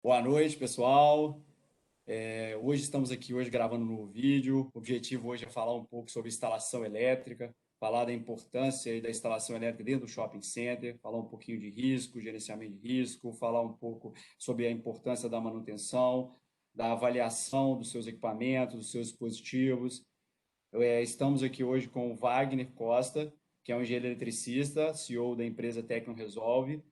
Boa noite, pessoal. Hoje estamos aqui hoje gravando um novo vídeo. O objetivo hoje é falar um pouco sobre instalação elétrica, falar da importância da instalação elétrica dentro do shopping center, falar um pouquinho de risco, gerenciamento de risco, falar um pouco sobre a importância da manutenção, da avaliação dos seus equipamentos, dos seus dispositivos. Estamos aqui hoje com o Wagner Costa, que é um engenheiro eletricista, CEO da empresa Tecno Resolve,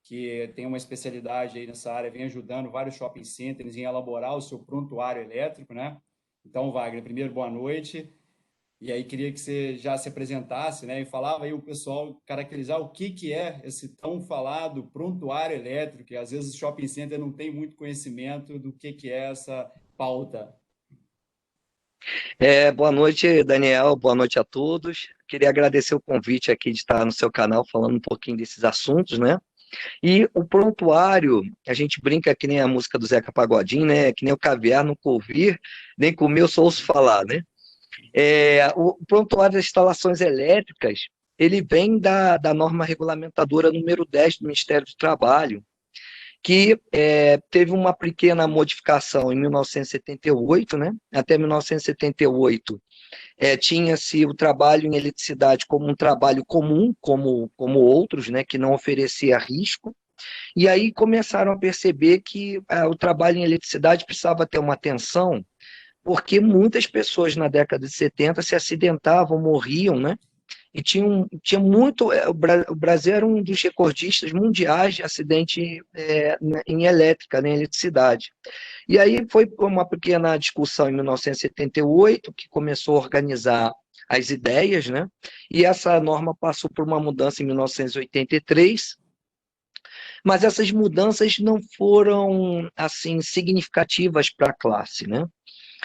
que tem uma especialidade aí nessa área, vem ajudando vários shopping centers em elaborar o seu prontuário elétrico, né? Então, Wagner, primeiro, boa noite. E aí queria que você já se apresentasse, né? E falava aí o pessoal caracterizar o que que é esse tão falado prontuário elétrico, que às vezes o shopping center não tem muito conhecimento do que é essa pauta. Boa noite, Daniel. Boa noite a todos. Queria agradecer o convite aqui de estar no seu canal falando um pouquinho desses assuntos, né? E o prontuário, a gente brinca que nem a música do Zeca Pagodinho, né? Que nem o caviar nunca ouvir, nem comer, eu só ouço falar, né? O prontuário das instalações elétricas, ele vem da norma regulamentadora número 10 do Ministério do Trabalho, que teve uma pequena modificação em 1978, né? Até 1978 tinha-se o trabalho em eletricidade como um trabalho comum, como outros, né, que não oferecia risco, e aí começaram a perceber que o trabalho em eletricidade precisava ter uma atenção, porque muitas pessoas na década de 70 se acidentavam, morriam, né? E tinha muito. O Brasil era um dos recordistas mundiais de acidente em elétrica, né, em eletricidade. E aí foi uma pequena discussão em 1978 que começou a organizar as ideias, né? E essa norma passou por uma mudança em 1983, mas essas mudanças não foram assim significativas para a classe, né?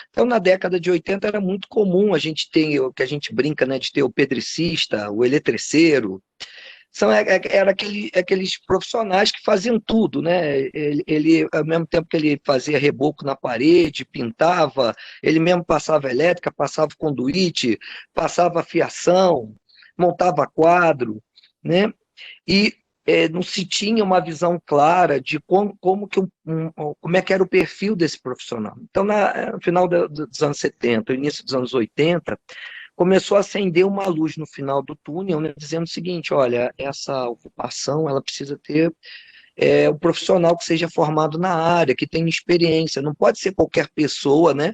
Então, na década de 80 era muito comum a gente ter o que a gente brinca, né, de ter o pedricista, o eletriceiro, era aqueles profissionais que faziam tudo, né? Ao mesmo tempo que ele fazia reboco na parede, pintava, ele mesmo passava elétrica, passava conduíte, passava fiação, montava quadro, né? E não se tinha uma visão clara de como é que era o perfil desse profissional. Então, no final dos anos 70, início dos anos 80, começou a acender uma luz no final do túnel, né, dizendo o seguinte: olha, essa ocupação ela precisa ter um profissional que seja formado na área, que tenha experiência, não pode ser qualquer pessoa, né,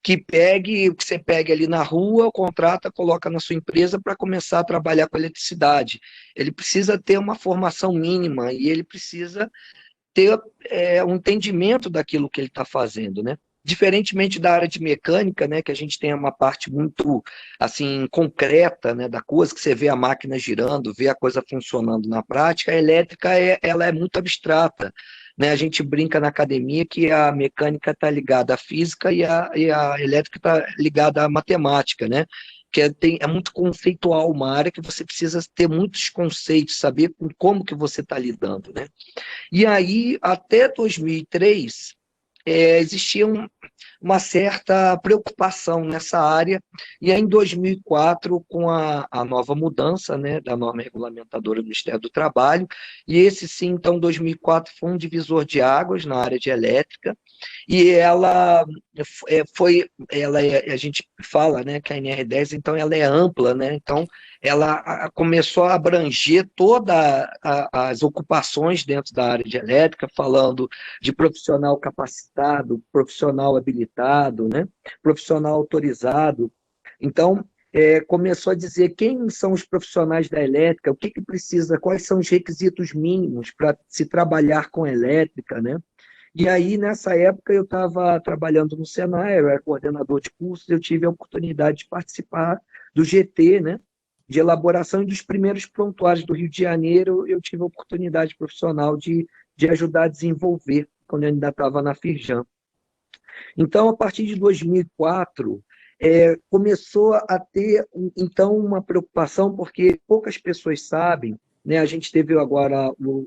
que pegue o que você pegue ali na rua, contrata, coloca na sua empresa para começar a trabalhar com eletricidade. Ele precisa ter uma formação mínima e ele precisa ter um entendimento daquilo que ele está fazendo, né? Diferentemente da área de mecânica, né, que a gente tem uma parte muito assim concreta, né, da coisa, que você vê a máquina girando, vê a coisa funcionando na prática, a elétrica ela é muito abstrata, né? A gente brinca na academia que a mecânica está ligada à física e a elétrica está ligada à matemática, né? É muito conceitual, uma área que você precisa ter muitos conceitos, saber com como que você está lidando, né? E aí, até 2003, existia uma certa preocupação nessa área, e aí em 2004, com a nova mudança, né, da norma regulamentadora do Ministério do Trabalho, e esse sim, então, 2004 foi um divisor de águas na área de elétrica, e ela a gente fala, né, que a NR10, então, ela é ampla, né, então, ela começou a abranger todas as ocupações dentro da área de elétrica, falando de profissional capacitado, profissional habilitado, né, profissional autorizado. Então, começou a dizer quem são os profissionais da elétrica, o que, que precisa, quais são os requisitos mínimos para se trabalhar com elétrica, né? E aí, nessa época, eu estava trabalhando no Senai, eu era coordenador de cursos, eu tive a oportunidade de participar do GT, né, de elaboração dos primeiros prontuários do Rio de Janeiro, eu tive a oportunidade profissional de ajudar a desenvolver, quando eu ainda estava na Firjan. Então, a partir de 2004, começou a ter, então, uma preocupação, porque poucas pessoas sabem, né? A gente teve agora o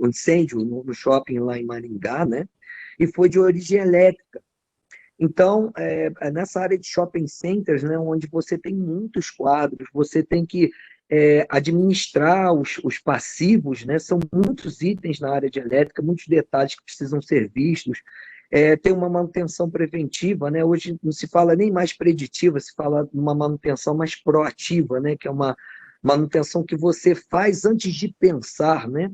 incêndio no shopping lá em Maringá, né? E foi de origem elétrica. Então, nessa área de shopping centers, né, onde você tem muitos quadros, você tem que administrar os passivos, né? São muitos itens na área de elétrica, muitos detalhes que precisam ser vistos. Tem uma manutenção preventiva, né? Hoje não se fala nem mais preditiva, se fala de uma manutenção mais proativa, né? Que é uma manutenção que você faz antes de pensar, né?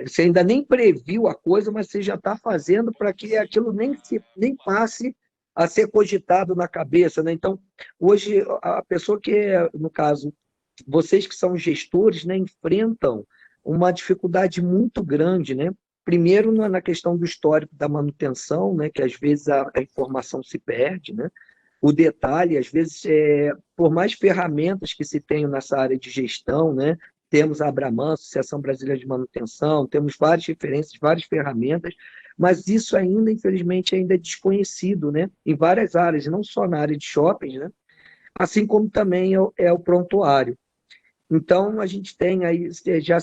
Você ainda nem previu a coisa, mas você já está fazendo para que aquilo nem passe a ser cogitado na cabeça, né? Então, hoje, a pessoa que no caso, vocês que são gestores, né, enfrentam uma dificuldade muito grande, né? Primeiro, na questão do histórico da manutenção, né, que às vezes a informação se perde, né? O detalhe, às vezes, por mais ferramentas que se tenham nessa área de gestão, né? Temos a Abraman, Associação Brasileira de Manutenção, temos várias referências, várias ferramentas, mas isso ainda, infelizmente, ainda é desconhecido, né? Em várias áreas, não só na área de shopping, né? Assim como também é o prontuário. Então, a gente tem aí, já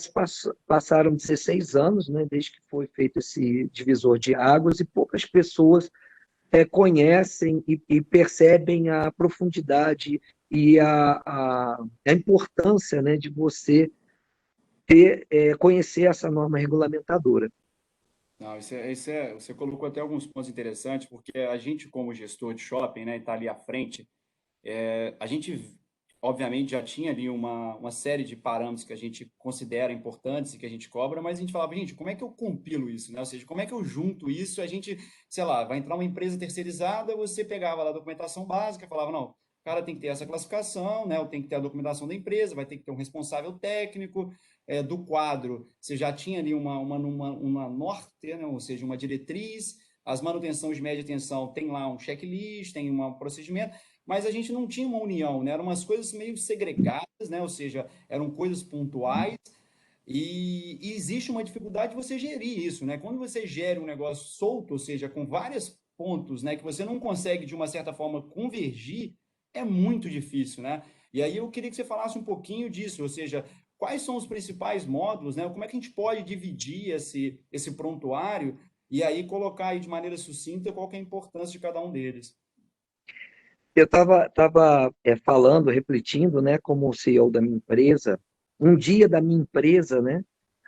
passaram 16 anos, né, desde que foi feito esse divisor de águas, e poucas pessoas conhecem e percebem a profundidade e a importância, né, de você conhecer essa norma regulamentadora. Não, você colocou até alguns pontos interessantes, porque a gente, como gestor de shopping, né, está ali à frente, a gente, obviamente, já tinha ali uma série de parâmetros que a gente considera importantes e que a gente cobra, mas a gente falava, gente, como é que eu compilo isso, né? Ou seja, como é que eu junto isso? A gente, sei lá, vai entrar uma empresa terceirizada, você pegava lá a documentação básica, falava, não, o cara tem que ter essa classificação, né? Ou tem que ter a documentação da empresa, vai ter que ter um responsável técnico, do quadro, você já tinha ali uma norte, né? Ou seja, uma diretriz, as manutenções de média tensão tem lá um checklist, tem um procedimento, mas a gente não tinha uma união, né? Eram umas coisas meio segregadas, né? Ou seja, eram coisas pontuais e existe uma dificuldade de você gerir isso, né? Quando você gera um negócio solto, ou seja, com vários pontos, né, que você não consegue de uma certa forma convergir, é muito difícil, né? E aí eu queria que você falasse um pouquinho disso, ou seja, quais são os principais módulos, né? Como é que a gente pode dividir esse prontuário e aí colocar aí de maneira sucinta qual que é a importância de cada um deles. Eu estava falando, refletindo, né, como CEO da minha empresa, um dia da minha empresa, né,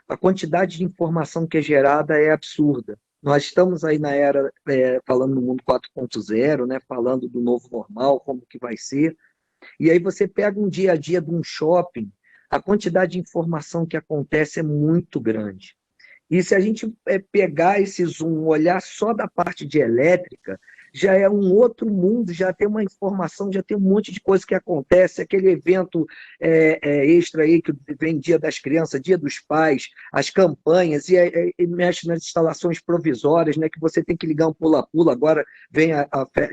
a quantidade de informação que é gerada é absurda. Nós estamos aí na era, falando no mundo 4.0, né, falando do novo normal, como que vai ser, e aí você pega um dia a dia de um shopping, a quantidade de informação que acontece é muito grande. E se a gente pegar esse zoom, olhar só da parte de elétrica, já é um outro mundo, já tem uma informação, já tem um monte de coisa que acontece, aquele evento extra aí que vem Dia das Crianças, Dia dos Pais, as campanhas, e mexe nas instalações provisórias, né, que você tem que ligar um pula-pula, agora vem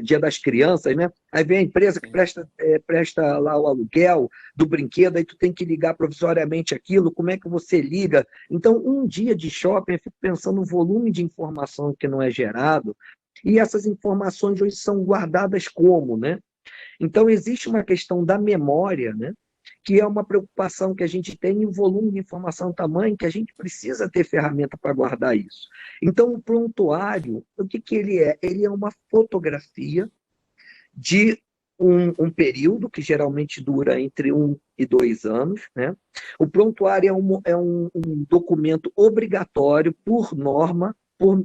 Dia das Crianças, né? Aí vem a empresa que Sim. presta lá o aluguel do brinquedo, aí tu tem que ligar provisoriamente aquilo, como é que você liga? Então, um dia de shopping, eu fico pensando no volume de informação que não é gerado, e essas informações hoje são guardadas como, né? Então, existe uma questão da memória, né? Que é uma preocupação que a gente tem em volume de informação tamanho, que a gente precisa ter ferramenta para guardar isso. Então, o prontuário, o que ele é? Ele é uma fotografia de um período que geralmente dura entre 1 e 2 anos, né? O prontuário é um documento obrigatório, por norma,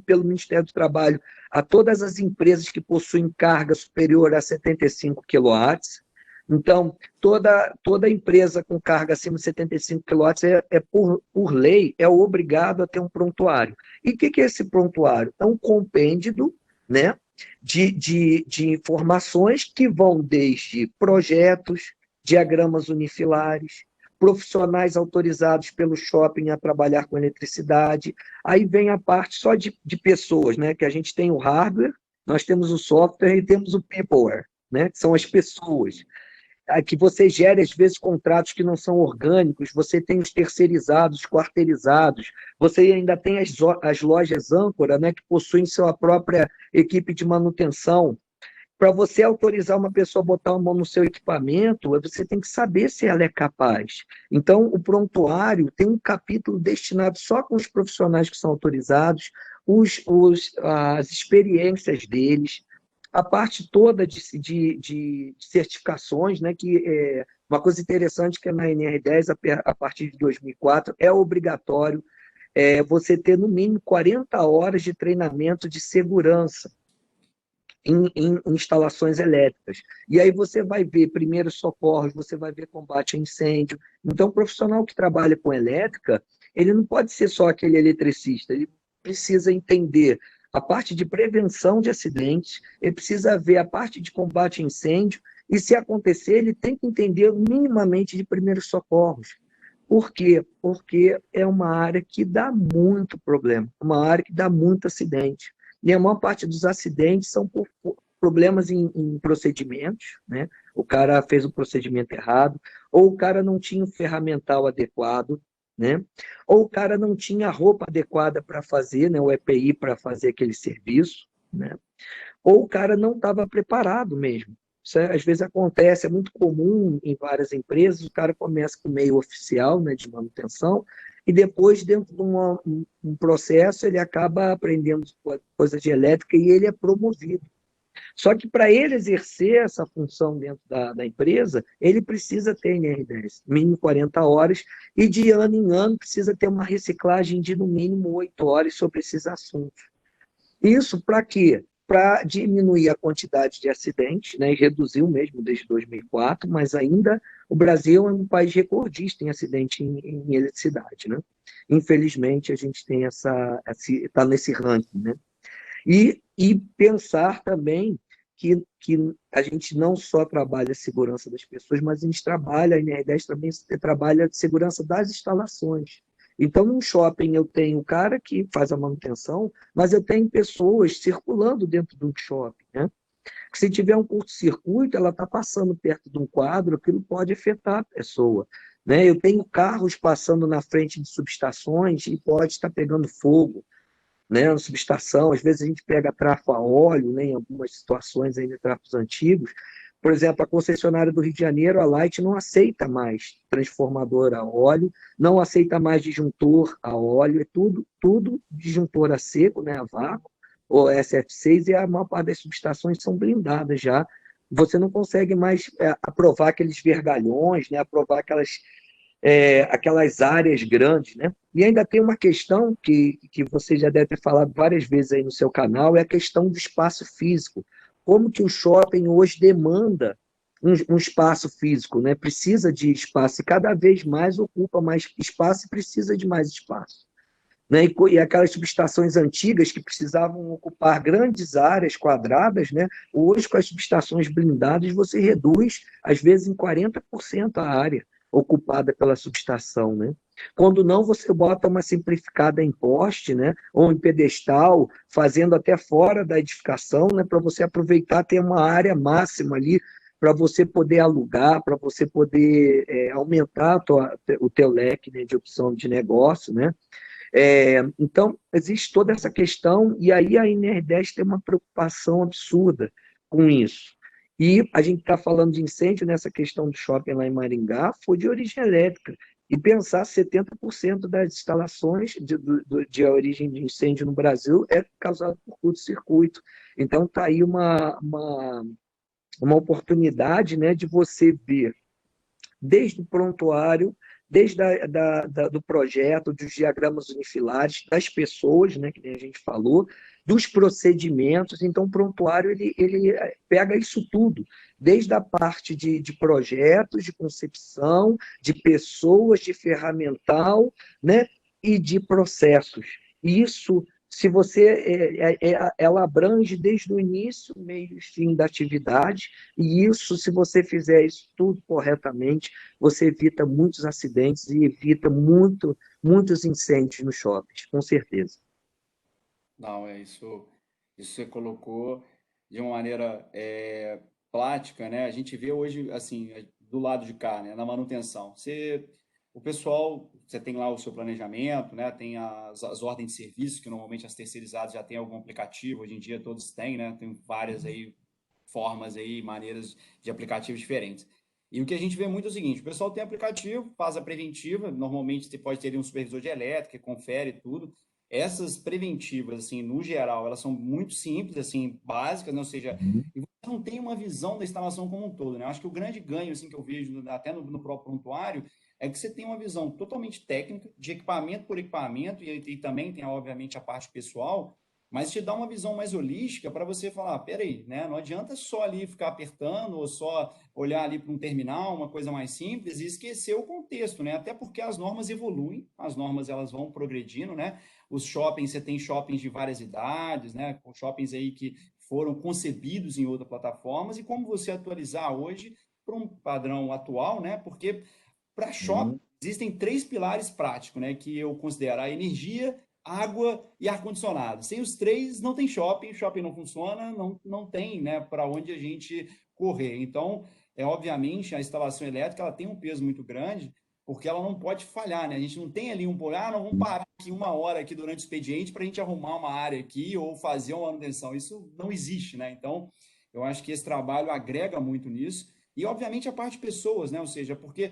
pelo Ministério do Trabalho, a todas as empresas que possuem carga superior a 75 quilowatts. Então, toda empresa com carga acima de 75 quilowatts por lei, é obrigado a ter um prontuário. E o que é esse prontuário? É um compêndio, né, de informações que vão desde projetos, diagramas unifilares, profissionais autorizados pelo shopping a trabalhar com eletricidade. Aí vem a parte só de pessoas, né? Que a gente tem o hardware, nós temos o software e temos o peopleware, né? Que são as pessoas. Que você gere, às vezes, contratos que não são orgânicos, você tem os terceirizados, quarteirizados, você ainda tem as lojas âncora, né, que possuem sua própria equipe de manutenção. Para você autorizar uma pessoa a botar a mão no seu equipamento, você tem que saber se ela é capaz. Então, o prontuário tem um capítulo destinado só com os profissionais que são autorizados, as experiências deles, a parte toda de certificações, né, que Uma coisa interessante que na NR10, a partir de 2004, é obrigatório você ter no mínimo 40 horas de treinamento de segurança em instalações elétricas. E aí você vai ver primeiros socorros, você vai ver combate a incêndio. Então, o profissional que trabalha com elétrica, ele não pode ser só aquele eletricista, ele precisa entender a parte de prevenção de acidentes, ele precisa ver a parte de combate a incêndio, e se acontecer, ele tem que entender minimamente de primeiros socorros. Por quê? Porque é uma área que dá muito problema, uma área que dá muito acidente. E a maior parte dos acidentes são por problemas em procedimentos, né? O cara fez o procedimento errado, ou o cara não tinha o ferramental adequado, né? Ou o cara não tinha a roupa adequada para fazer, né? O EPI para fazer aquele serviço, né? Ou o cara não estava preparado mesmo. Isso às vezes acontece, é muito comum em várias empresas, o cara começa com meio oficial, né, de manutenção, e depois, dentro de um processo, ele acaba aprendendo coisa de elétrica e ele é promovido. Só que para ele exercer essa função dentro da empresa, ele precisa ter NR10, mínimo 40 horas, e de ano em ano precisa ter uma reciclagem de no mínimo 8 horas sobre esses assuntos. Isso para quê? Para diminuir a quantidade de acidentes, né, e reduziu mesmo desde 2004, mas ainda o Brasil é um país recordista em acidente em eletricidade, né? Infelizmente, a gente tem está nesse ranking, né? E pensar também que a gente não só trabalha a segurança das pessoas, mas a gente trabalha, a NR10 também trabalha a segurança das instalações. Então, num shopping, eu tenho o cara que faz a manutenção, mas eu tenho pessoas circulando dentro do shopping, né? Se tiver um curto-circuito, ela está passando perto de um quadro, aquilo pode afetar a pessoa. Né? Eu tenho carros passando na frente de subestações e pode estar pegando fogo, né, na subestação. Às vezes a gente pega trafo a óleo, né, em algumas situações ainda trafos antigos. Por exemplo, a concessionária do Rio de Janeiro, a Light, não aceita mais transformador a óleo, não aceita mais disjuntor a óleo, é tudo disjuntor a seco, né, a vácuo, ou SF6, e a maior parte das subestações são blindadas já. Você não consegue mais aprovar aqueles vergalhões, né, aprovar aquelas áreas grandes, né? E ainda tem uma questão que você já deve ter falado várias vezes aí no seu canal, é a questão do espaço físico. Como que o shopping hoje demanda um espaço físico, né? Precisa de espaço, e cada vez mais ocupa mais espaço e precisa de mais espaço. Né? E aquelas subestações antigas que precisavam ocupar grandes áreas quadradas, né? Hoje, com as subestações blindadas, você reduz, às vezes, em 40% a área ocupada pela subestação. Né? Quando não, você bota uma simplificada em poste, né? Ou em pedestal, fazendo até fora da edificação, né? Para você aproveitar, ter uma área máxima ali para você poder alugar, para você poder aumentar o teu leque, né, de opção de negócio, né? Então, existe toda essa questão, e aí a NR10 tem uma preocupação absurda com isso. E a gente está falando de incêndio nessa questão do shopping lá em Maringá, foi de origem elétrica. E pensar 70% das instalações de origem de incêndio no Brasil é causado por curto-circuito. Então, está aí uma oportunidade, né, de você ver desde o prontuário, desde do projeto, dos diagramas unifilares, das pessoas, né, que a gente falou, dos procedimentos. Então, o prontuário ele pega isso tudo, desde a parte de projetos, de concepção, de pessoas, de ferramental, né, e de processos. Isso, se você, ela abrange desde o início, meio e fim da atividade, e isso, se você fizer isso tudo corretamente, você evita muitos acidentes e evita muitos incêndios nos shoppings, com certeza. Não, é isso. Isso você colocou de uma maneira prática, né? A gente vê hoje, assim, do lado de cá, né? Na manutenção. O pessoal, você tem lá o seu planejamento, né? Tem as ordens de serviço, que normalmente as terceirizadas já têm algum aplicativo. Hoje em dia todos têm, né? Tem várias aí formas aí, maneiras de aplicativos diferentes. E o que a gente vê muito é o seguinte: o pessoal tem aplicativo, faz a preventiva. Normalmente você pode ter ali um supervisor de elétrica, confere tudo. essas preventivas, assim, no geral, elas são muito simples, assim, básicas, né? Ou seja, Uhum. e você não tem uma visão da instalação como um todo, né? Eu acho que o grande ganho, assim, que eu vejo até no próprio prontuário é que você tem uma visão totalmente técnica, de equipamento por equipamento, e também tem, obviamente, a parte pessoal, mas te dá uma visão mais holística para você falar, peraí, né? Não adianta só ali ficar apertando ou só olhar ali para um terminal, uma coisa mais simples, e esquecer o contexto, né? Até porque as normas evoluem, as normas elas vão progredindo, né? Os shoppings, você tem shoppings de várias idades, né? Com shoppings aí que foram concebidos em outras plataformas, e como você atualizar hoje para um padrão atual, né? Porque para shopping Uhum. existem três pilares práticos, né? Que eu considero a energia, água e ar-condicionado. Sem os três, não tem shopping, shopping não funciona, não tem, né, para onde a gente correr. Então, obviamente, a instalação elétrica ela tem um peso muito grande, porque ela não pode falhar, né? A gente não tem ali não, vamos parar aqui uma hora aqui durante o expediente para a gente arrumar uma área aqui ou fazer uma manutenção. Isso não existe, né? Então, eu acho que esse trabalho agrega muito nisso. E, obviamente, a parte de pessoas, né? Ou seja, porque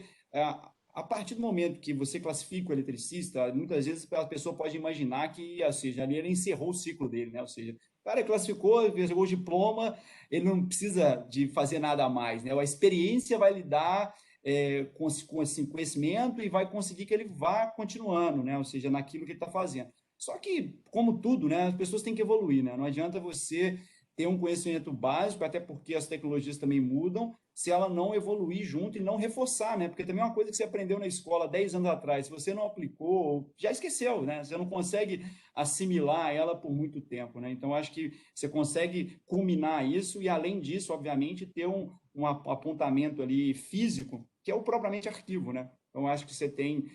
a partir do momento que você classifica o eletricista, muitas vezes a pessoa pode imaginar que, ou seja, ali ele encerrou o ciclo dele, né? Ou seja, o cara classificou, pegou o diploma, ele não precisa de fazer nada a mais, né? A experiência vai lhe dar com esse conhecimento e vai conseguir que ele vá continuando, né? Ou seja, naquilo que ele está fazendo. Só que, como tudo, né? As pessoas têm que evoluir, né? Não adianta você ter um conhecimento básico, até porque as tecnologias também mudam, se ela não evoluir junto e não reforçar, né? Porque também é uma coisa que você aprendeu na escola 10 anos atrás, se você não aplicou, já esqueceu, né? Você não consegue assimilar ela por muito tempo, né? Então, acho que você consegue culminar isso e, além disso, obviamente, ter um apontamento ali físico, que é o propriamente arquivo, né? Então, acho que você tem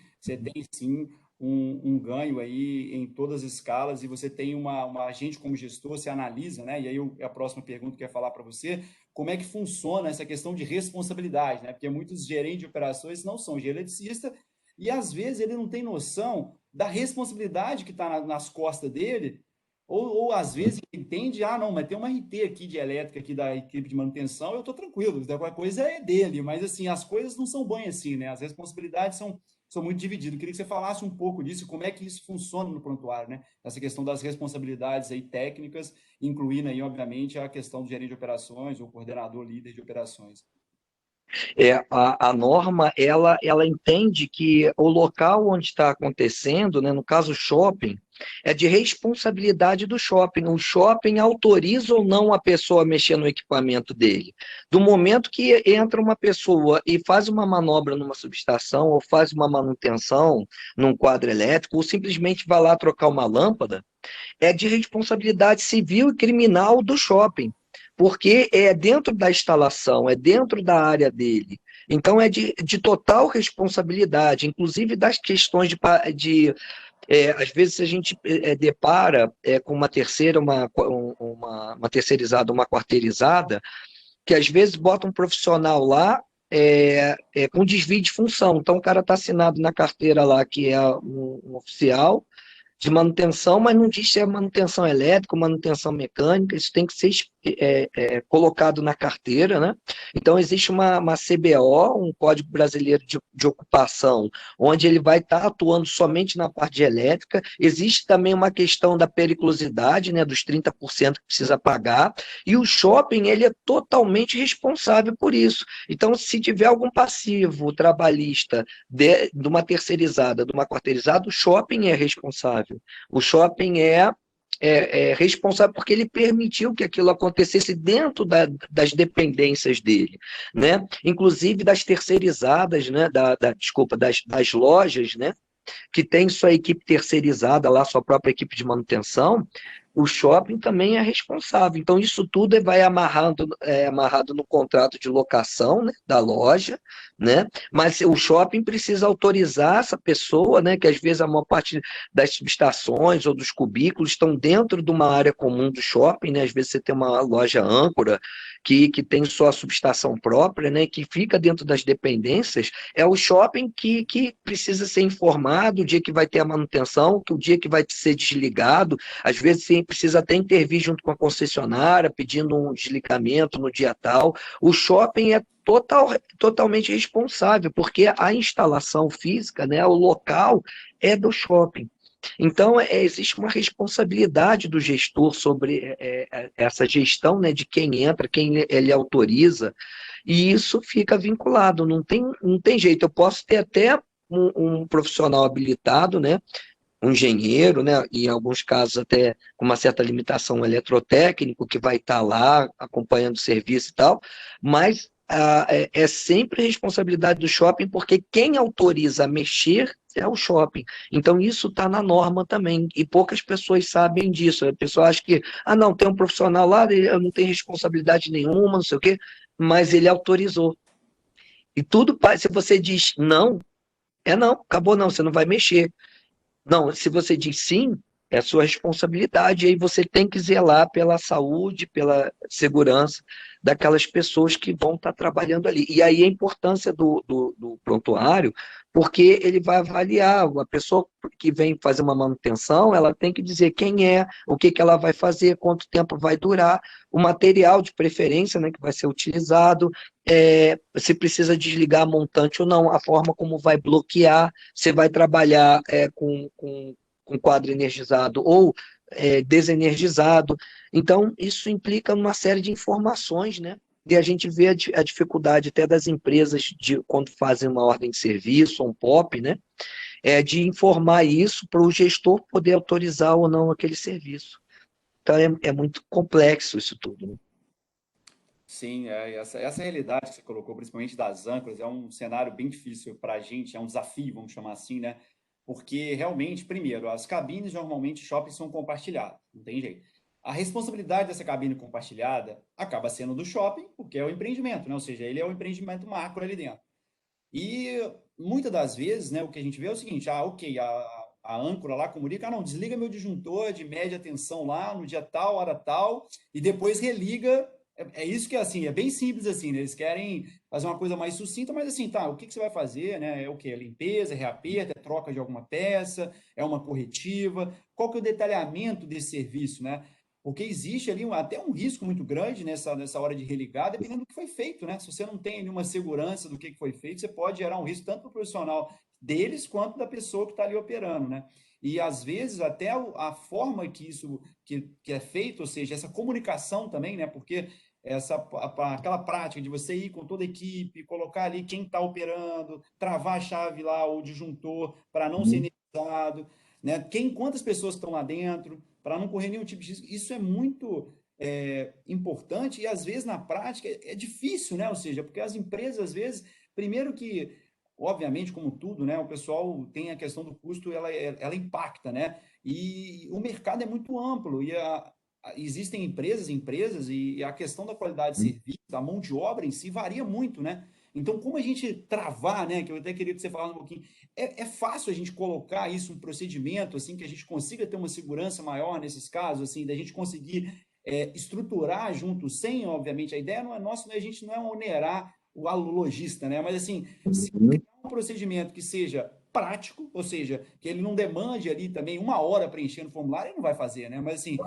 sim um ganho aí em todas as escalas e você tem uma gente como gestor, você analisa, né? E aí a próxima pergunta que eu ia falar para você, como é que funciona essa questão de responsabilidade, né? Porque muitos gerentes de operações não são eletricista e às vezes ele não tem noção da responsabilidade que está nas costas dele, ou às vezes ele entende, não, mas tem uma RT aqui de elétrica aqui da equipe de manutenção, eu estou tranquilo, qualquer coisa é dele, mas assim, as coisas não são bem assim, né? As responsabilidades são muito divididas. Eu queria que você falasse um pouco disso, como é que isso funciona no prontuário, né? Essa questão das responsabilidades aí técnicas, incluindo aí, obviamente, a questão do gerente de operações ou coordenador líder de operações. A norma, ela entende que o local onde está acontecendo, né, no caso shopping, é de responsabilidade do shopping. O shopping autoriza ou não a pessoa a mexer no equipamento dele. Do momento que entra uma pessoa e faz uma manobra numa subestação, ou faz uma manutenção num quadro elétrico, ou simplesmente vai lá trocar uma lâmpada, é de responsabilidade civil e criminal do shopping, porque é dentro da instalação, é dentro da área dele. Então, é de total responsabilidade, inclusive das questões às vezes a gente depara com uma terceira, uma terceirizada, uma quarteirizada, que às vezes bota um profissional lá com desvio de função. Então, o cara está assinado na carteira lá, que é um oficial, de manutenção, mas não diz se é manutenção elétrica, manutenção mecânica, isso tem que ser colocado na carteira, né? Então, existe uma CBO, um Código Brasileiro de Ocupação, onde ele vai estar atuando somente na parte de elétrica. Existe também uma questão da periculosidade, né, dos 30% que precisa pagar, e o shopping, ele é totalmente responsável por isso. Então, se tiver algum passivo trabalhista de uma terceirizada, de uma quarteirizada, o shopping é responsável. O shopping é responsável porque ele permitiu que aquilo acontecesse dentro das dependências dele, né? Inclusive das terceirizadas, né? Desculpa, das lojas, né? Que tem sua equipe terceirizada lá, sua própria equipe de manutenção, o shopping também é responsável. Então, isso tudo vai amarrado no contrato de locação, né, da loja, né? Mas o shopping precisa autorizar essa pessoa, né? Que às vezes a maior parte das subestações ou dos cubículos estão dentro de uma área comum do shopping, né? Às vezes você tem uma loja âncora que tem sua subestação própria, né? Que fica dentro das dependências. É o shopping que precisa ser informado o dia que vai ter a manutenção, que o dia que vai ser desligado. Às vezes sim, precisa até intervir junto com a concessionária, pedindo um desligamento no dia tal. O shopping é totalmente responsável, porque a instalação física, né, o local é do shopping. Então, existe uma responsabilidade do gestor sobre essa gestão, né, de quem entra, quem ele autoriza, e isso fica vinculado, não tem jeito. Eu posso ter até um profissional habilitado, né, um engenheiro, né, em alguns casos até com uma certa limitação, um eletrotécnico que vai estar lá acompanhando o serviço e tal, mas é sempre responsabilidade do shopping, porque quem autoriza a mexer é o shopping. Então isso está na norma também, e poucas pessoas sabem disso. A pessoa acha que, não, tem um profissional lá, eu não tenho responsabilidade nenhuma, não sei o quê, mas ele autorizou. E tudo, se você diz não, não, acabou não, você não vai mexer. Não, se você diz sim, é sua responsabilidade, e aí você tem que zelar pela saúde, pela segurança daquelas pessoas que vão estar trabalhando ali. E aí a importância do prontuário, porque ele vai avaliar, uma pessoa que vem fazer uma manutenção, ela tem que dizer quem é, o que que ela vai fazer, quanto tempo vai durar, o material de preferência, né, que vai ser utilizado, se precisa desligar a montante ou não, a forma como vai bloquear, você vai trabalhar com quadro energizado ou desenergizado. Então, isso implica uma série de informações, né? E a gente vê a dificuldade até das empresas quando fazem uma ordem de serviço, um POP, né? De informar isso para o gestor poder autorizar ou não aquele serviço. Então, é muito complexo isso tudo, né? Sim, essa realidade que você colocou, principalmente das âncoras, é um cenário bem difícil para a gente, é um desafio, vamos chamar assim, né? Porque realmente, primeiro, as cabines normalmente shopping são compartilhadas, não tem jeito. A responsabilidade dessa cabine compartilhada acaba sendo do shopping, porque é o empreendimento, né? Ou seja, ele é o empreendimento macro ali dentro. E muitas das vezes, né, o que a gente vê é o seguinte: ok, a âncora lá comunica, não, desliga meu disjuntor de média tensão lá no dia tal, hora tal, e depois religa. É isso que assim, é bem simples assim, né? Eles querem fazer uma coisa mais sucinta, mas assim, tá, o que você vai fazer, né? É o quê? É limpeza, é reaperto, é troca de alguma peça, é uma corretiva? Qual que é o detalhamento desse serviço, né? Porque existe ali até um risco muito grande nessa hora de religar, dependendo do que foi feito, né? Se você não tem nenhuma segurança do que foi feito, você pode gerar um risco tanto para o profissional deles quanto da pessoa que está ali operando, né? E às vezes até a forma que isso que é feito, ou seja, essa comunicação também, né? Porque aquela prática de você ir com toda a equipe, colocar ali quem está operando, travar a chave lá, o disjuntor, para não ser energizado, né? Quantas pessoas estão lá dentro, para não correr nenhum tipo de risco. Isso é muito importante e às vezes na prática é difícil, né? Ou seja, porque as empresas às vezes, primeiro que, obviamente, como tudo, né? O pessoal tem a questão do custo, ela impacta, né? E o mercado é muito amplo e existem empresas e a questão da qualidade de serviço, a mão de obra em si varia muito, né? Então, como a gente travar, né? Que eu até queria que você falasse um pouquinho, é fácil a gente colocar isso, um procedimento, assim, que a gente consiga ter uma segurança maior nesses casos, assim, da gente conseguir estruturar junto, sem, obviamente, a ideia não é nossa, né? A gente não é onerar o lojista, né? Mas, assim, se criar um procedimento que seja prático, ou seja, que ele não demande ali também uma hora preenchendo o formulário, ele não vai fazer, né? Mas, assim,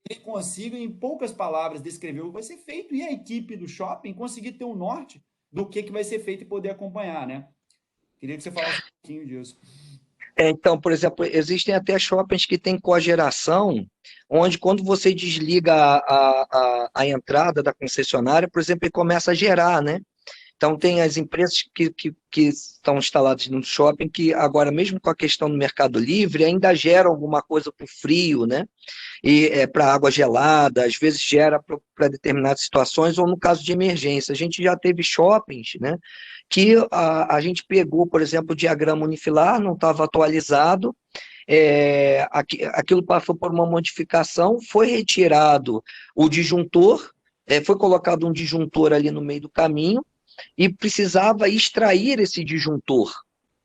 ele consiga, em poucas palavras, descrever o que vai ser feito e a equipe do shopping conseguir ter um norte do que vai ser feito e poder acompanhar, né? Queria que você falasse um pouquinho disso. Então, por exemplo, existem até shoppings que têm cogeração, onde quando você desliga a entrada da concessionária, por exemplo, ele começa a gerar, né? Então, tem as empresas que estão instaladas no shopping que agora, mesmo com a questão do Mercado Livre, ainda geram alguma coisa para o frio, né? E para água gelada, às vezes gera para determinadas situações, ou no caso de emergência. A gente já teve shoppings, né? Que a gente pegou, por exemplo, o diagrama unifilar, não estava atualizado, aquilo passou por uma modificação, foi retirado o disjuntor, foi colocado um disjuntor ali no meio do caminho, e precisava extrair esse disjuntor.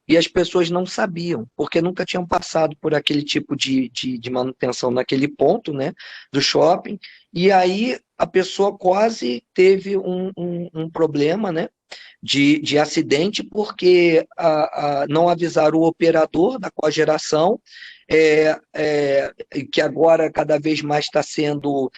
E as pessoas não sabiam, porque nunca tinham passado por aquele tipo de manutenção naquele ponto, né, do shopping, e aí a pessoa quase teve um problema, né, de acidente, porque não avisaram o operador da cogeração, que agora cada vez mais está sendo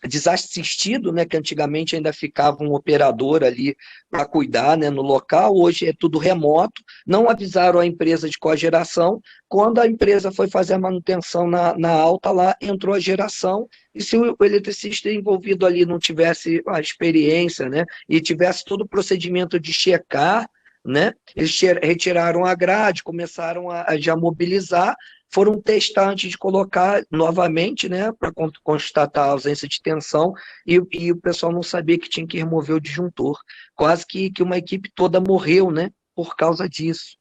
desassistido, né, que antigamente ainda ficava um operador ali para cuidar, né, no local, hoje é tudo remoto, não avisaram a empresa de cogeração, quando a empresa foi fazer a manutenção na alta lá, entrou a geração, e se o eletricista envolvido ali não tivesse a experiência, né, e tivesse todo o procedimento de checar, né, eles retiraram a grade, começaram a já mobilizar, foram testar antes de colocar novamente, né, para constatar a ausência de tensão, e o pessoal não sabia que tinha que remover o disjuntor. Quase que uma equipe toda morreu, né, por causa disso.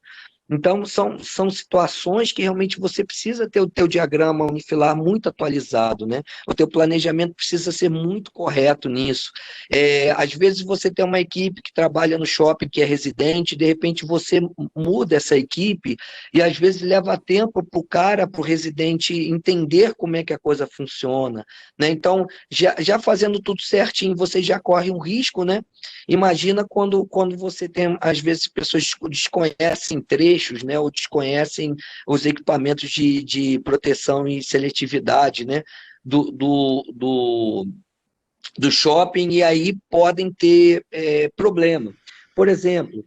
Então, são situações que realmente você precisa ter o teu diagrama unifilar muito atualizado, né? O teu planejamento precisa ser muito correto nisso. Às vezes você tem uma equipe que trabalha no shopping, que é residente, de repente você muda essa equipe e às vezes leva tempo para o residente entender como é que a coisa funciona, né? Então, já fazendo tudo certinho, você já corre um risco, né? Imagina quando você tem, às vezes, pessoas que desconhecem trechos, né, ou desconhecem os equipamentos de proteção e seletividade, né, do, do, do, do shopping, e aí podem ter problema. Por exemplo,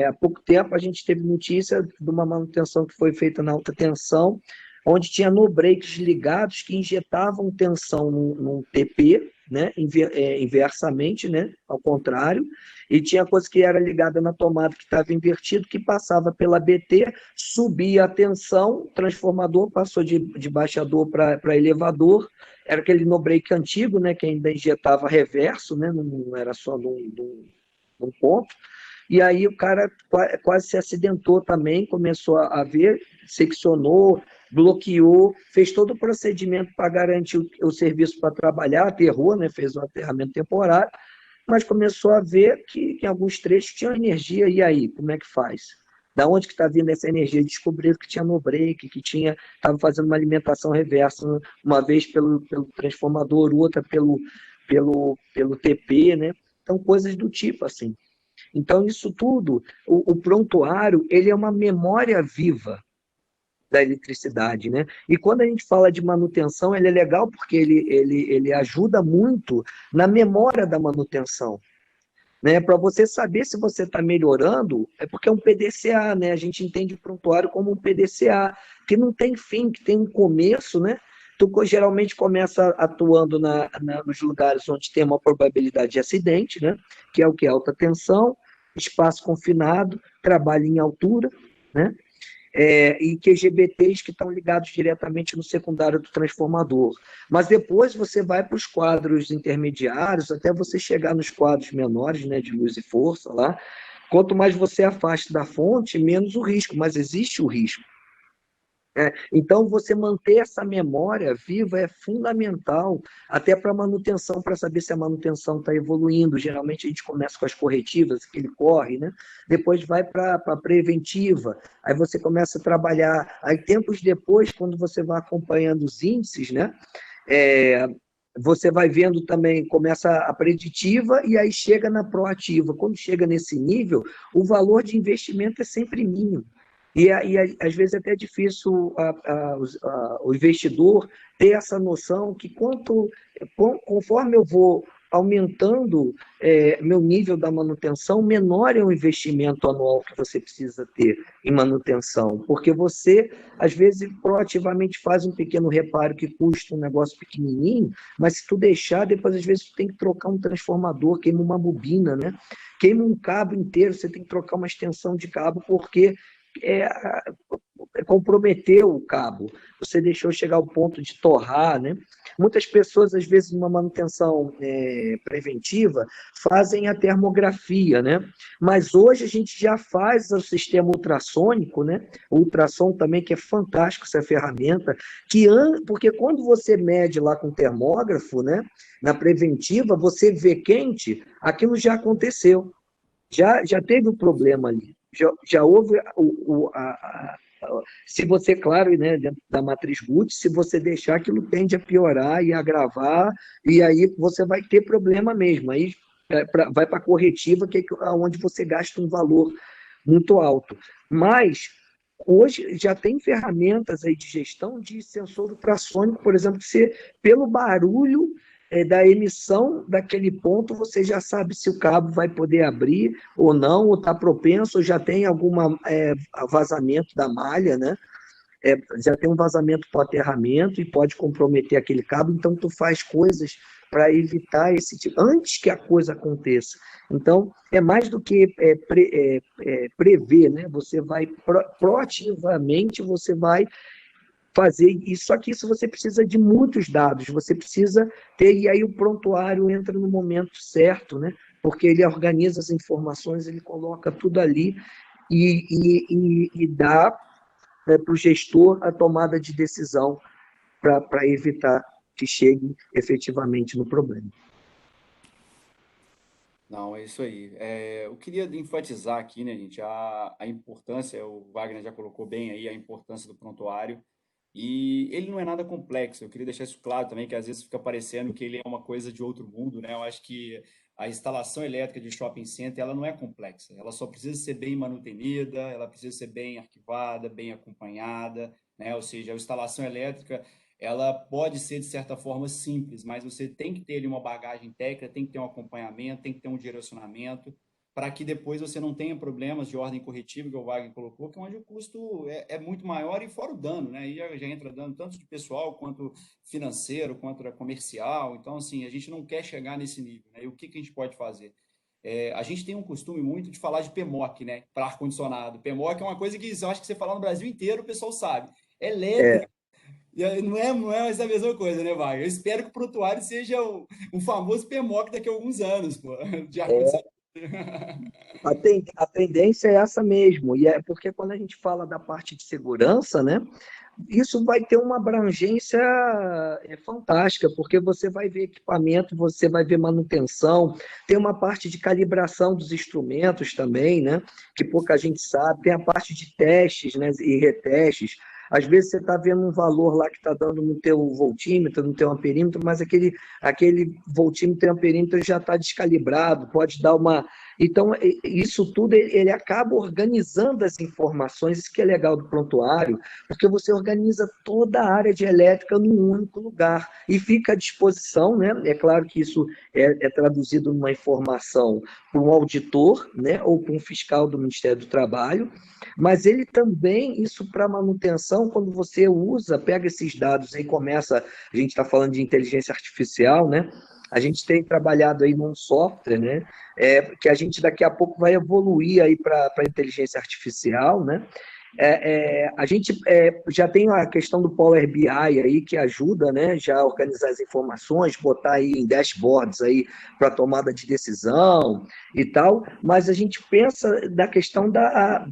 há pouco tempo a gente teve notícia de uma manutenção que foi feita na alta tensão, onde tinha no-breaks ligados que injetavam tensão num TP, né, inversamente, né, ao contrário, e tinha coisa que era ligada na tomada que estava invertido, que passava pela BT, subia a tensão, o transformador passou de baixador para elevador, era aquele no-break antigo, né, que ainda injetava reverso, né, não era só num ponto, e aí o cara quase se acidentou também, começou a ver, seccionou, bloqueou, fez todo o procedimento para garantir o serviço para trabalhar, aterrou, né, fez um aterramento temporário, mas começou a ver que em alguns trechos tinha energia, e aí, como é que faz? Da onde que está vindo essa energia? Descobriram que tinha no break, que estava fazendo uma alimentação reversa, uma vez pelo transformador, outra pelo TP, né? Então, coisas do tipo assim. Então, isso tudo, o prontuário, ele é uma memória viva da eletricidade, né? E quando a gente fala de manutenção, ele é legal porque ele ajuda muito na memória da manutenção, né? Para você saber se você está melhorando, é porque é um PDCA, né? A gente entende o prontuário como um PDCA, que não tem fim, que tem um começo, né? Tu geralmente começa atuando nos lugares onde tem uma probabilidade de acidente, né? Que é o que? Alta tensão, espaço confinado, trabalho em altura, né? E QGBTs que estão ligados diretamente no secundário do transformador. Mas depois você vai para os quadros intermediários, até você chegar nos quadros menores, né, de luz e força lá. Quanto mais você afasta da fonte, menos o risco, mas existe o risco. Então, você manter essa memória viva é fundamental, até para a manutenção, para saber se a manutenção está evoluindo. Geralmente, a gente começa com as corretivas, que ele corre, né? Depois vai para a preventiva, aí você começa a trabalhar. Aí, tempos depois, quando você vai acompanhando os índices, né? Você vai vendo também, começa a preditiva e aí chega na proativa. Quando chega nesse nível, o valor de investimento é sempre mínimo. E às vezes é até difícil o investidor ter essa noção que conforme eu vou aumentando meu nível da manutenção, menor é o investimento anual que você precisa ter em manutenção, porque você, às vezes, proativamente faz um pequeno reparo que custa um negócio pequenininho, mas se tu deixar, depois, às vezes, tu tem que trocar um transformador, queima uma bobina, né? Queima um cabo inteiro, você tem que trocar uma extensão de cabo, porque comprometeu o cabo, você deixou chegar ao ponto de torrar, né? Muitas pessoas, às vezes, numa manutenção preventiva, fazem a termografia, né? Mas hoje a gente já faz o sistema ultrassônico, né? O ultrassom também, que é fantástico essa ferramenta, porque quando você mede lá com termógrafo, né? Na preventiva, você vê quente, aquilo já aconteceu, já teve um problema ali. Já houve se você, claro, né, dentro da matriz Guth, se você deixar, aquilo tende a piorar e agravar, e aí você vai ter problema mesmo. Aí vai para a corretiva, que é onde você gasta um valor muito alto. Mas hoje já tem ferramentas aí de gestão de sensor ultrassônico, por exemplo, que você, pelo barulho, da emissão daquele ponto, você já sabe se o cabo vai poder abrir ou não, ou está propenso, ou já tem algum vazamento da malha, né? Já tem um vazamento para o aterramento e pode comprometer aquele cabo, então tu faz coisas para evitar esse tipo, antes que a coisa aconteça. Então, é mais do que prever, né? Você vai proativamente, você vai fazer isso, só que isso você precisa de muitos dados, você precisa ter, e aí o prontuário entra no momento certo, né? Porque ele organiza as informações, ele coloca tudo ali e dá para o gestor a tomada de decisão para evitar que chegue efetivamente no problema. Não, é isso aí. Eu queria enfatizar aqui, né, gente, a importância, o Wagner já colocou bem aí, a importância do prontuário, e ele não é nada complexo. Eu queria deixar isso claro também, que às vezes fica parecendo que ele é uma coisa de outro mundo, né? Eu acho que a instalação elétrica de shopping center, ela não é complexa, ela só precisa ser bem manutenida, ela precisa ser bem arquivada, bem acompanhada, né? Ou seja, a instalação elétrica, ela pode ser de certa forma simples, mas você tem que ter ali uma bagagem técnica, tem que ter um acompanhamento, tem que ter um direcionamento, para que depois você não tenha problemas de ordem corretiva, que o Wagner colocou, que é onde o custo é muito maior e fora o dano, né? Aí já entra dano tanto de pessoal, quanto financeiro, quanto comercial. Então, assim, a gente não quer chegar nesse nível, né? E o que a gente pode fazer? A gente tem um costume muito de falar de PMOC, né? Para ar-condicionado. PMOC é uma coisa que eu acho que você falar no Brasil inteiro, o pessoal sabe. É, Elétrica. E aí não é mais a mesma coisa, né, Wagner? Eu espero que o prontuário seja o famoso PMOC daqui a alguns anos, pô, de ar-condicionado. a tendência é essa mesmo, e é porque quando a gente fala da parte de segurança, né, isso vai ter uma abrangência fantástica, porque você vai ver equipamento, você vai ver manutenção, tem uma parte de calibração dos instrumentos também, né, que pouca gente sabe, tem a parte de testes, né, e retestes. Às vezes você está vendo um valor lá que está dando no teu voltímetro, no teu amperímetro, mas aquele voltímetro e amperímetro já está descalibrado, pode dar uma. Então, isso tudo ele acaba organizando as informações, isso que é legal do prontuário, porque você organiza toda a área de elétrica num único lugar e fica à disposição, né? É claro que isso é traduzido numa informação para um auditor, né? Ou para um fiscal do Ministério do Trabalho, mas ele também, isso para manutenção, quando você usa, pega esses dados e começa, a gente está falando de inteligência artificial, né? A gente tem trabalhado aí num software, né? Que a gente daqui a pouco vai evoluir aí para a inteligência artificial, né? A gente já tem a questão do Power BI aí que ajuda, né, já a organizar as informações, botar aí em dashboards aí para tomada de decisão e tal, mas a gente pensa da questão da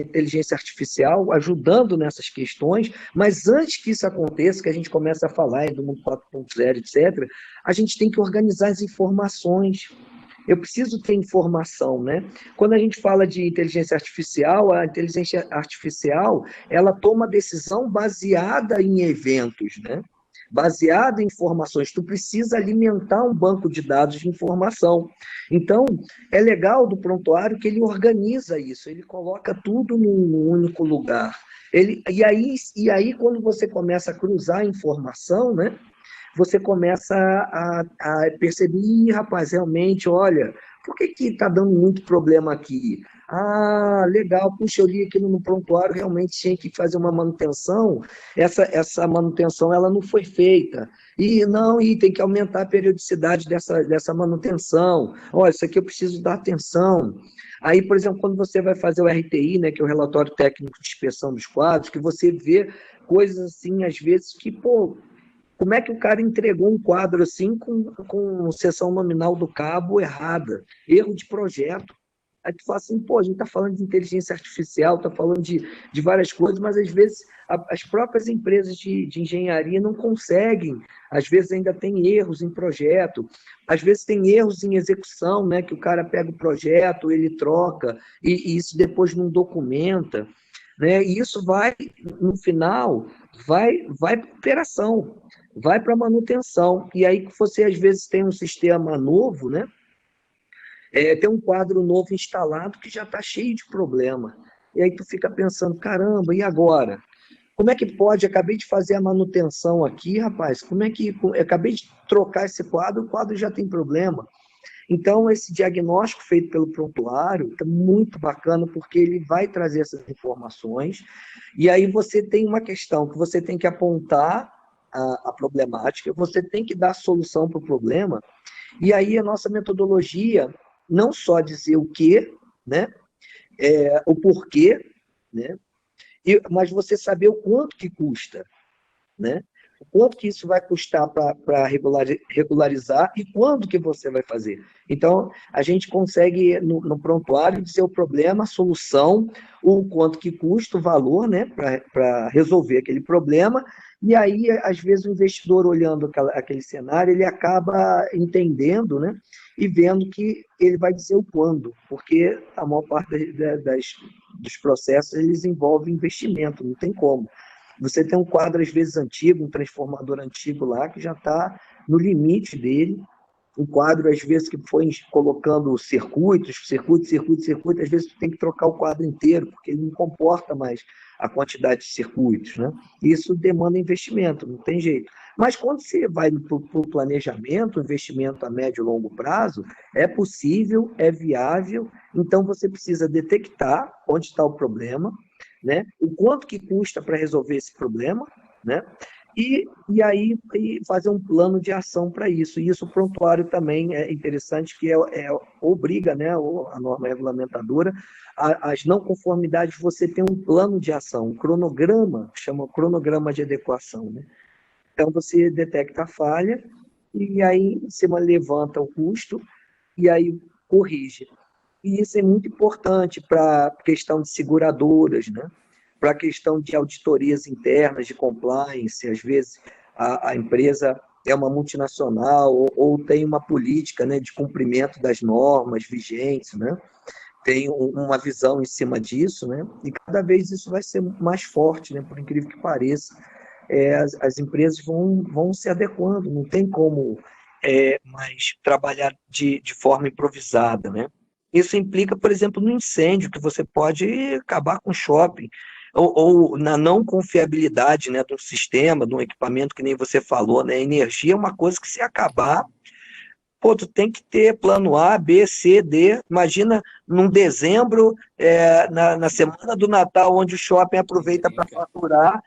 inteligência artificial ajudando nessas questões, mas antes que isso aconteça, que a gente começa a falar do mundo 4.0, etc., a gente tem que organizar as informações. Eu preciso ter informação, né? Quando a gente fala de inteligência artificial, a inteligência artificial, ela toma decisão baseada em eventos, né? Baseada em informações. Tu precisa alimentar um banco de dados de informação. Então, é legal do prontuário que ele organiza isso, ele coloca tudo num único lugar. E aí, quando você começa a cruzar a informação, né? Você começa a perceber, Ih, rapaz, realmente, olha, por que está dando muito problema aqui? Ah, legal, puxa, eu li aqui no prontuário, realmente tinha que fazer uma manutenção, essa manutenção ela não foi feita. E não, e tem que aumentar a periodicidade dessa manutenção. Olha, isso aqui eu preciso dar atenção. Aí, por exemplo, quando você vai fazer o RTI, né, que é o relatório técnico de inspeção dos quadros, que você vê coisas assim, às vezes, que, pô, como é que o cara entregou um quadro assim com seção nominal do cabo errada? Erro de projeto. Aí tu fala assim, pô, a gente está falando de inteligência artificial, está falando de várias coisas, mas às vezes as próprias empresas de engenharia não conseguem, às vezes ainda tem erros em projeto, às vezes tem erros em execução, né, que o cara pega o projeto, ele troca, e isso depois não documenta, né, e isso vai, no final, vai para operação, vai para manutenção, e aí que você às vezes tem um sistema novo, né, tem um quadro novo instalado que já está cheio de problema. E aí tu fica pensando, caramba, e agora? como é que pode? Eu acabei de fazer a manutenção aqui, rapaz. Como é que eu acabei de trocar esse quadro, o quadro já tem problema. Então, esse diagnóstico feito pelo prontuário está muito bacana, porque ele vai trazer essas informações, e aí você tem uma questão que você tem que apontar a problemática, você tem que dar solução para o problema, e aí a nossa metodologia, não só dizer o que, né, o porquê, né, mas você saber o quanto que custa, né? O quanto que isso vai custar para regularizar e quando que você vai fazer. Então, a gente consegue, no prontuário, dizer o problema, a solução, o quanto que custa, o valor, né, para resolver aquele problema, e aí, às vezes, o investidor, olhando aquele cenário, ele acaba entendendo, né, e vendo que ele vai dizer o quando, porque a maior parte dos processos, eles envolvem investimento, não tem como. Você tem um quadro, às vezes, antigo, um transformador antigo lá, que já está no limite dele. Um quadro, às vezes, que foi colocando circuito, às vezes tu tem que trocar o quadro inteiro, porque ele não comporta mais a quantidade de circuitos, né? Isso demanda investimento, não tem jeito. Mas quando você vai para o planejamento, investimento a médio e longo prazo, é possível, é viável, então você precisa detectar onde está o problema, né? O quanto que custa para resolver esse problema, né? E aí fazer um plano de ação para isso. E isso o prontuário também é interessante, que obriga, né, a norma regulamentadora, as não conformidades, você tem um plano de ação, um cronograma, chama cronograma de adequação, né? Então você detecta a falha e aí você levanta o custo e aí corrige. E isso é muito importante para a questão de seguradoras, né? Para a questão de auditorias internas, de compliance. Às vezes a empresa é uma multinacional ou tem uma política, né, de cumprimento das normas vigentes, né? Tem uma visão em cima disso, né? E cada vez isso vai ser mais forte, né? Por incrível que pareça. As empresas vão se adequando, não tem como mais trabalhar de forma improvisada, né? Isso implica, por exemplo, no incêndio, que você pode acabar com o shopping, ou na não confiabilidade, né, de um sistema, de um equipamento, que nem você falou, né? Energia é uma coisa que, se acabar, pô, tu tem que ter plano A, B, C, D. Imagina num dezembro, na semana do Natal, onde o shopping aproveita para faturar,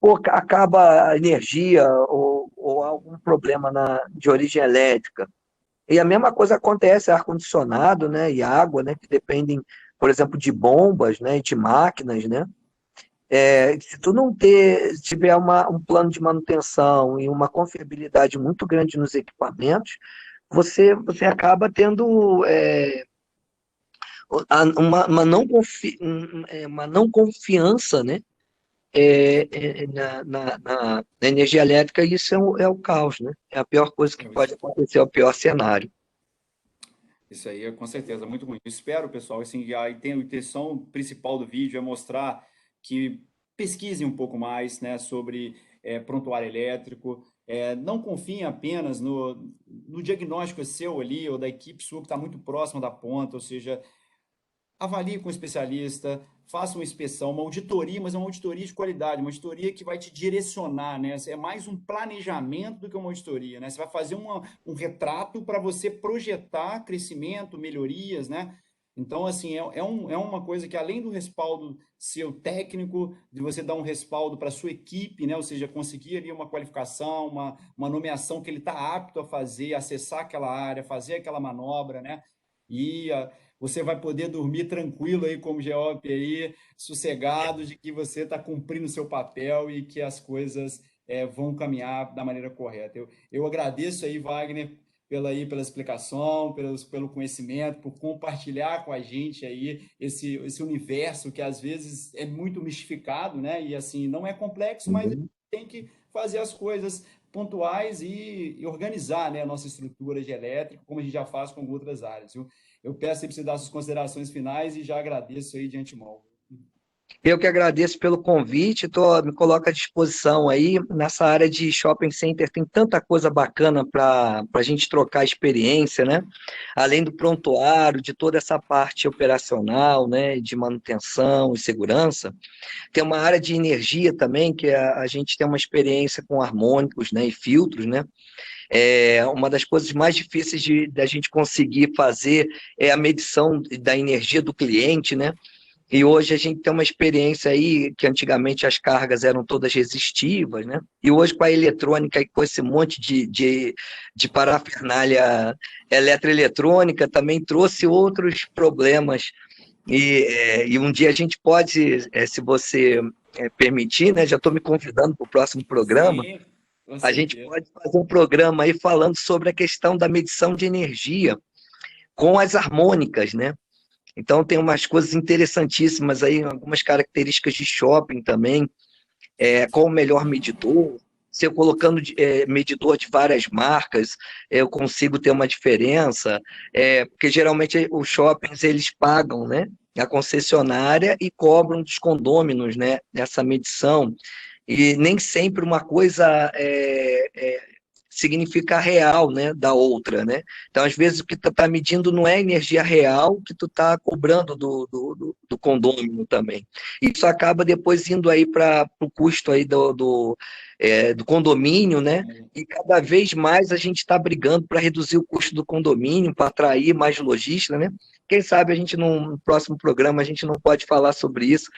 pô, acaba a energia ou algum problema de origem elétrica. E a mesma coisa acontece, ar-condicionado, né, e água, né, que dependem, por exemplo, de bombas, né, e de máquinas, né. Se tu não tiver um plano de manutenção e uma confiabilidade muito grande nos equipamentos, você acaba tendo uma não confiança, né, na energia elétrica, e isso é o caos, né? É a pior coisa que pode acontecer, é o pior cenário. Isso aí é com certeza muito ruim. Espero, pessoal, assim, a intenção principal do vídeo é mostrar que pesquisem um pouco mais, né, sobre prontuário elétrico. Não confiem apenas no diagnóstico seu ali, ou da equipe sua que está muito próxima da ponta, ou seja, avalie com um especialista, faça uma inspeção, uma auditoria, mas é uma auditoria de qualidade, uma auditoria que vai te direcionar, né? É mais um planejamento do que uma auditoria, né? Você vai fazer um retrato para você projetar crescimento, melhorias, né? Então, assim, é uma coisa que, além do respaldo seu técnico, de você dar um respaldo para a sua equipe, né? Ou seja, conseguir ali uma qualificação, uma nomeação que ele está apto a fazer, acessar aquela área, fazer aquela manobra, né? E você vai poder dormir tranquilo aí como GOP aí, sossegado de que você está cumprindo o seu papel e que as coisas vão caminhar da maneira correta. Eu agradeço aí, Wagner, pela explicação, pelo conhecimento, por compartilhar com a gente aí esse universo que às vezes é muito mistificado, né? E assim, não é complexo, mas Uhum. tem que fazer as coisas pontuais e organizar, né, a nossa estrutura de elétrico, como a gente já faz com outras áreas, viu? Eu peço aí para você dar suas considerações finais e já agradeço aí de antemão. Eu que agradeço pelo convite, me coloco à disposição aí. Nessa área de shopping center tem tanta coisa bacana para a gente trocar experiência, né? Além do prontuário, de toda essa parte operacional, né? De manutenção e segurança, tem uma área de energia também, que a gente tem uma experiência com harmônicos, né? E filtros, né? Uma das coisas mais difíceis da gente conseguir fazer é a medição da energia do cliente, né? E hoje a gente tem uma experiência aí que antigamente as cargas eram todas resistivas, né? E hoje com a eletrônica e com esse monte de parafernália eletroeletrônica também trouxe outros problemas. E um dia a gente pode, se você permitir, né? Já estou me convidando para o próximo programa, Sim, com a gente certeza. pode fazer um programa aí falando sobre a questão da medição de energia com as harmônicas, né? Então, tem umas coisas interessantíssimas aí, algumas características de shopping também, qual o melhor medidor, se eu colocando medidor de várias marcas, eu consigo ter uma diferença, porque geralmente os shoppings, eles pagam, né, a concessionária e cobram dos condôminos, né, essa medição, e nem sempre uma coisa significa real, né, da outra, né? Então, às vezes, o que tu está medindo não é a energia real que tu está cobrando do condômino também. Isso acaba depois indo aí para o custo aí do condomínio, né? E cada vez mais a gente está brigando para reduzir o custo do condomínio, para atrair mais lojistas, né? Quem sabe a gente, no próximo programa, a gente não pode falar sobre isso.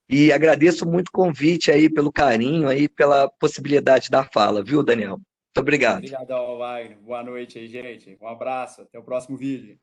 E agradeço muito o convite aí, pelo carinho aí, pela possibilidade da fala, viu, Daniel? Muito obrigado. Obrigadão, Wagner. Boa noite aí, gente. Um abraço. Até o próximo vídeo.